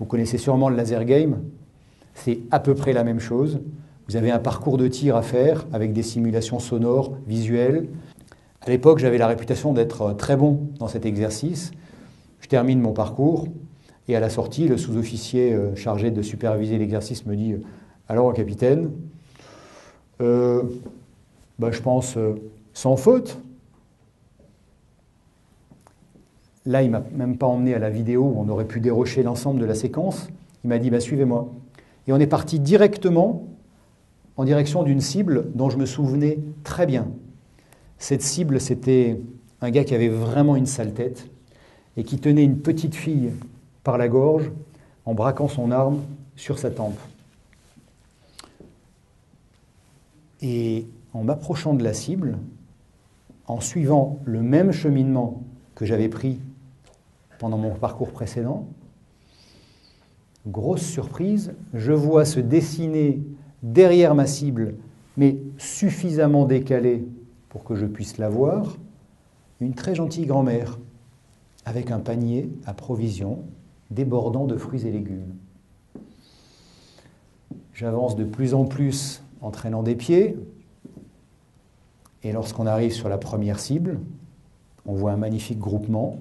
Vous connaissez sûrement le laser game. C'est à peu près la même chose. Vous avez un parcours de tir à faire avec des simulations sonores, visuelles. À l'époque, j'avais la réputation d'être très bon dans cet exercice. Je termine mon parcours et à la sortie, le sous-officier chargé de superviser l'exercice me dit « Alors, capitaine, je pense sans faute ». Là, il ne m'a même pas emmené à la vidéo où on aurait pu dérocher l'ensemble de la séquence. Il m'a dit « Suivez-moi ». Et on est parti directement en direction d'une cible dont je me souvenais très bien. Cette cible, c'était un gars qui avait vraiment une sale tête et qui tenait une petite fille par la gorge en braquant son arme sur sa tempe. Et en m'approchant de la cible, en suivant le même cheminement que j'avais pris pendant mon parcours précédent, grosse surprise, je vois se dessiner derrière ma cible, mais suffisamment décalée pour que je puisse la voir, une très gentille grand-mère avec un panier à provisions débordant de fruits et légumes. J'avance de plus en plus en traînant des pieds, et lorsqu'on arrive sur la première cible, on voit un magnifique groupement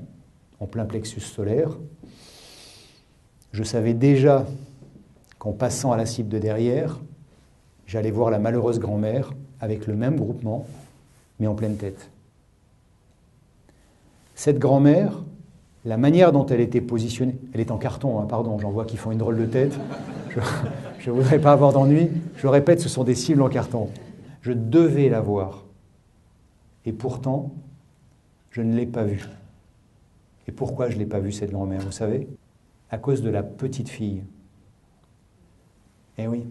en plein plexus solaire. Je savais déjà qu'en passant à la cible de derrière, j'allais voir la malheureuse grand-mère avec le même groupement, mais en pleine tête. Cette grand-mère, la manière dont elle était positionnée, elle est en carton, pardon, j'en vois qui font une drôle de tête, je ne voudrais pas avoir d'ennui, je le répète, ce sont des cibles en carton. Je devais la voir, et pourtant, je ne l'ai pas vue. Et pourquoi je ne l'ai pas vue, cette grand-mère, vous savez? À cause de la petite fille. Eh oui,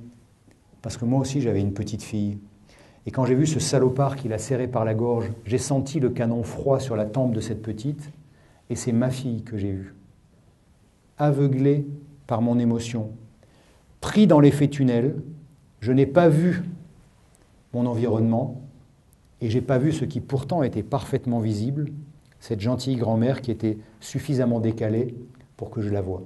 parce que moi aussi j'avais une petite fille. Et quand j'ai vu ce salopard qui l'a serré par la gorge, j'ai senti le canon froid sur la tempe de cette petite, et c'est ma fille que j'ai vue. Aveuglé par mon émotion, pris dans l'effet tunnel, je n'ai pas vu mon environnement, et je n'ai pas vu ce qui pourtant était parfaitement visible, cette gentille grand-mère qui était suffisamment décalée pour que je la voie.